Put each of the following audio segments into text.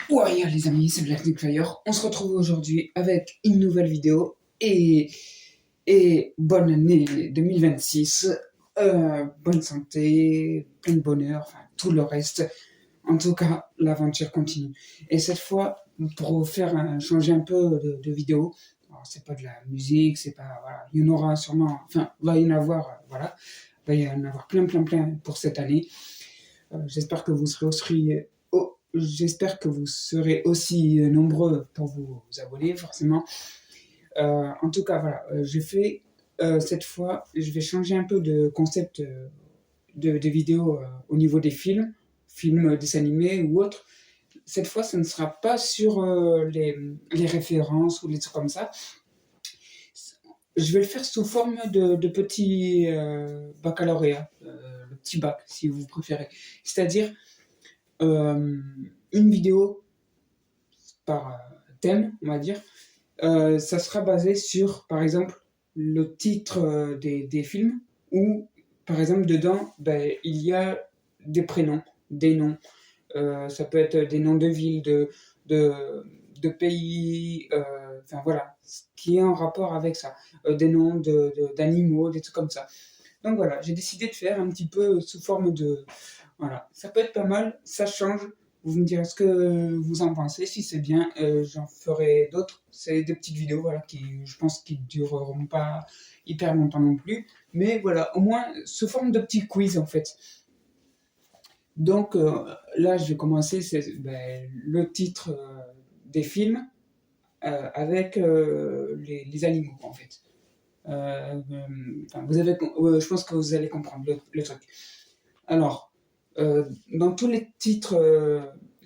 Ouais, les amis, c'est Black Fire. On se retrouve aujourd'hui avec une nouvelle vidéo et bonne année 2026. Bonne santé, plein de bonheur, enfin tout le reste. En tout cas, l'aventure continue. Et cette fois, pour changer un peu de vidéo, alors, c'est pas de la musique, c'est pas, voilà, il y en aura sûrement, enfin, va y en avoir, voilà, va y en avoir plein pour cette année. J'espère que vous serez aussi nombreux pour vous abonner, forcément. En tout cas, voilà, cette fois, je vais changer un peu de concept de vidéo au niveau des films, dessins animés ou autres. Cette fois, ce ne sera pas sur les références ou les trucs comme ça. Je vais le faire sous forme de petits baccalauréat, le petit bac, si vous préférez. C'est-à-dire euh, une vidéo par thème, on va dire. Ça sera basé sur, par exemple, le titre des films, ou, par exemple, dedans, ben, il y a des prénoms, des noms. Ça peut être des noms de villes, de, de pays, enfin voilà, ce qui est en rapport avec ça. Des noms d'animaux, des trucs comme ça. Donc voilà, j'ai décidé de faire un petit peu sous forme de... Voilà, ça peut être pas mal, ça change. Vous me direz ce que vous en pensez. Si c'est bien, j'en ferai d'autres. C'est des petites vidéos, voilà, qui, je pense, qui dureront pas hyper longtemps non plus. Mais voilà, au moins sous forme de petits quiz en fait. Donc là, je vais commencer ben, le titre des films avec les animaux en fait. Je pense que vous allez comprendre le truc. Alors, dans tous les titres,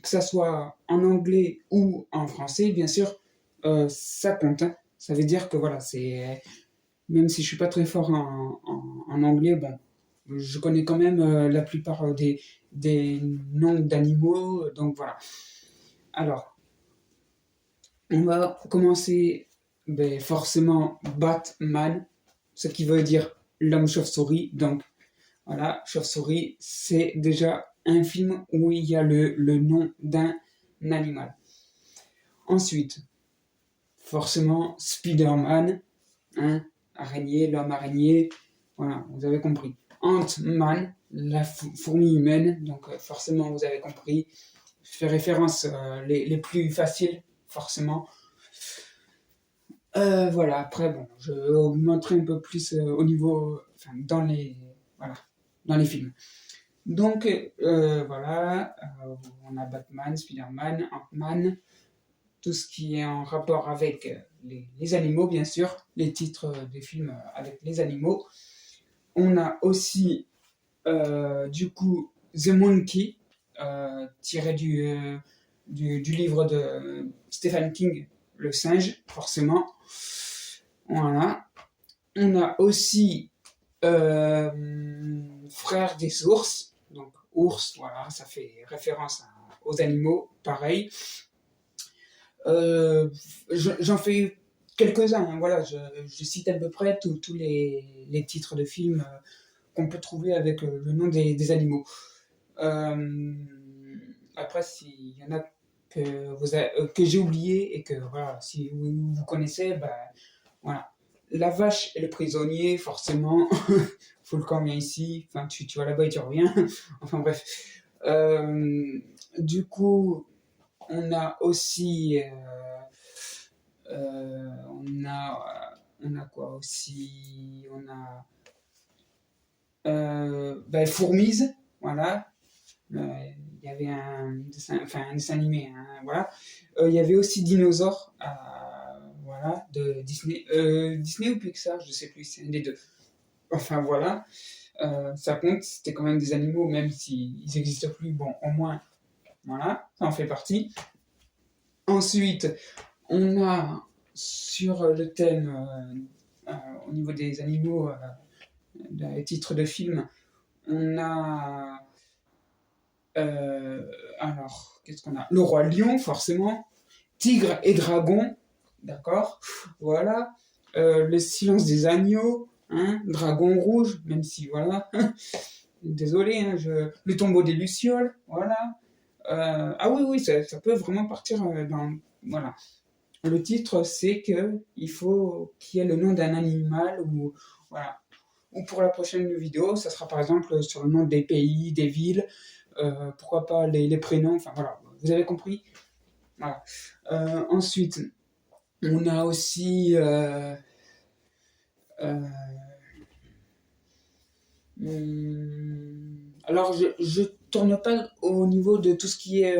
que ça soit en anglais ou en français, bien sûr, ça compte, hein. Ça veut dire que voilà, c'est même si je suis pas très fort en anglais, bon, je connais quand même la plupart des noms d'animaux, donc voilà. Alors, on va commencer ben, forcément Batman, ce qui veut dire l'homme chauve-souris, donc voilà, Chauve-souris, c'est déjà un film où il y a le nom d'un animal. Ensuite, forcément, Spider-Man, hein, araignée, l'homme araignée, voilà, vous avez compris. Ant-Man, la fourmi humaine, donc forcément, vous avez compris. Je fais référence les plus faciles, forcément. Voilà, après, bon, je vais augmenter un peu plus au niveau, enfin, voilà, dans les films. Donc voilà, on a Batman, Spider-Man, Ant-Man, tout ce qui est en rapport avec les animaux, bien sûr, les titres des films avec les animaux. On a aussi, du coup, The Monkey, tiré du livre de Stephen King, Le singe, forcément. Voilà. On a aussi Frère des ours, donc ours, voilà, ça fait référence aux animaux, pareil. Euh, J'en fais quelques-uns, hein, voilà, je cite à peu près tous les titres de films qu'on peut trouver avec le nom des animaux. Euh, Après, s'il y en a que j'ai oublié et que voilà, si vous connaissez, bah, voilà. La vache et le prisonnier, forcément, faut le camp vient ici, enfin tu vas là-bas et tu reviens, enfin bref. Du coup, on a aussi, on a quoi aussi, on a ben, Fourmise, voilà. Il y avait un dessin animé, hein, voilà. Il y avait aussi Dinosaure, voilà, de Disney, Disney ou Pixar, je sais plus, c'est un des deux. Enfin voilà, ça compte, c'était quand même des animaux, même s'ils n'existent plus, bon, au moins, voilà, ça en fait partie. Ensuite, on a sur le thème, au niveau des animaux, des titres de films, on a alors, qu'est-ce qu'on a? Le roi lion, forcément. Tigre et dragon, d'accord? Voilà. Le silence des agneaux, hein? Dragon rouge, même si, voilà. Désolé, hein, le tombeau des lucioles, voilà. Ah oui, oui, ça peut vraiment partir dans... Voilà. Le titre, c'est que il faut qu'il y ait le nom d'un animal ou... Voilà. Ou pour la prochaine vidéo, ça sera par exemple sur le nom des pays, des villes, pourquoi pas les prénoms, enfin voilà, vous avez compris. Voilà. Ensuite, on a aussi... euh, alors, je tourne pas au niveau de tout ce qui est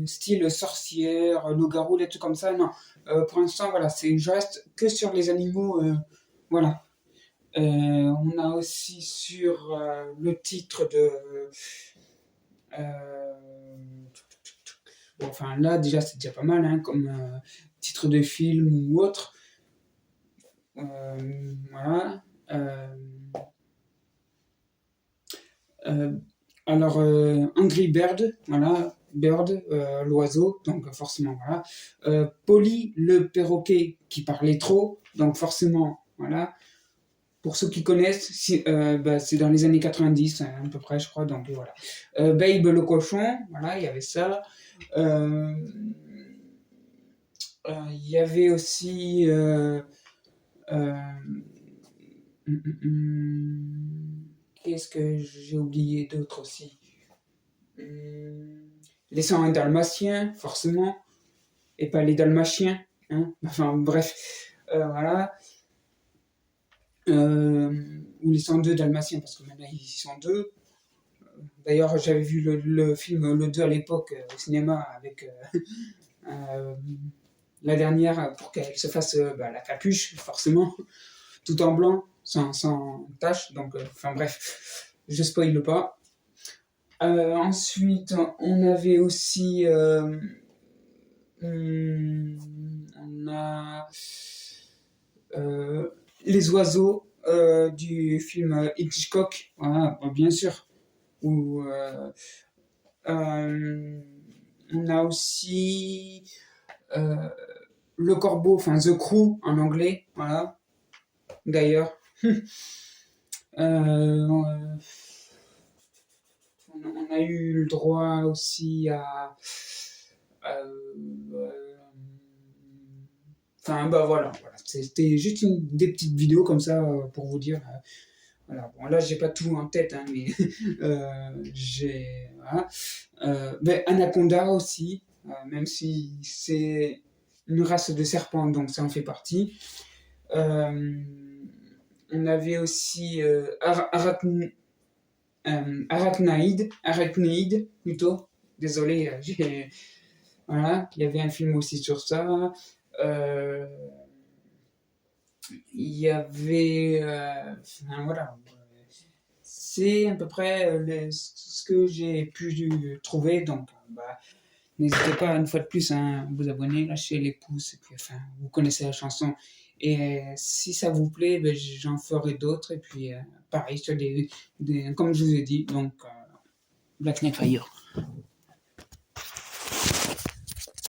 style sorcière, loup-garou, des trucs comme ça, non. Pour l'instant, voilà, je reste que sur les animaux, voilà. On a aussi sur le titre de... euh, bon, enfin, là, déjà, c'est déjà pas mal, hein, comme titre de film ou autre. Voilà. Euh, alors, Angry Bird, voilà, Bird, l'oiseau, donc forcément, voilà. Polly, le perroquet qui parlait trop, donc forcément, voilà. Pour ceux qui connaissent, bah, c'est dans les années 90, hein, à peu près, je crois, donc voilà. Babe le cochon, voilà, il y avait ça. Il y avait aussi... qu'est-ce que j'ai oublié d'autre aussi? Les 101 dalmatiens, forcément, et pas les dalmatiens. Hein, enfin, bref, voilà. Ou les 102 dalmatiens, parce que maintenant ils sont deux. D'ailleurs, j'avais vu le film Le 2 à l'époque au cinéma avec la dernière pour qu'elle se fasse bah, la capuche, forcément, tout en blanc, sans tache. Donc, enfin bref, je spoile pas. Ensuite, on avait aussi. On a les oiseaux du film Hitchcock, voilà, bien sûr. Ou, on a aussi euh, le corbeau, enfin The Crow en anglais, voilà. D'ailleurs. On a eu le droit aussi à. Enfin, bah voilà, c'était juste des petites vidéos comme ça pour vous dire. Voilà. Bon, là, j'ai pas tout en tête, hein, mais j'ai. Voilà. Ben, Anaconda aussi, même si c'est une race de serpents, donc ça en fait partie. On avait aussi Arachnaïde plutôt. Désolé, voilà, il y avait un film aussi sur ça. Il y avait, enfin, voilà, c'est à peu près ce que j'ai pu trouver. Donc, bah, n'hésitez pas une fois de plus hein, à vous abonner, lâcher les pouces, et puis enfin, vous connaissez la chanson. Et si ça vous plaît, ben, j'en ferai d'autres. Et puis, pareil, sur comme je vous ai dit, donc Black Knight Fire.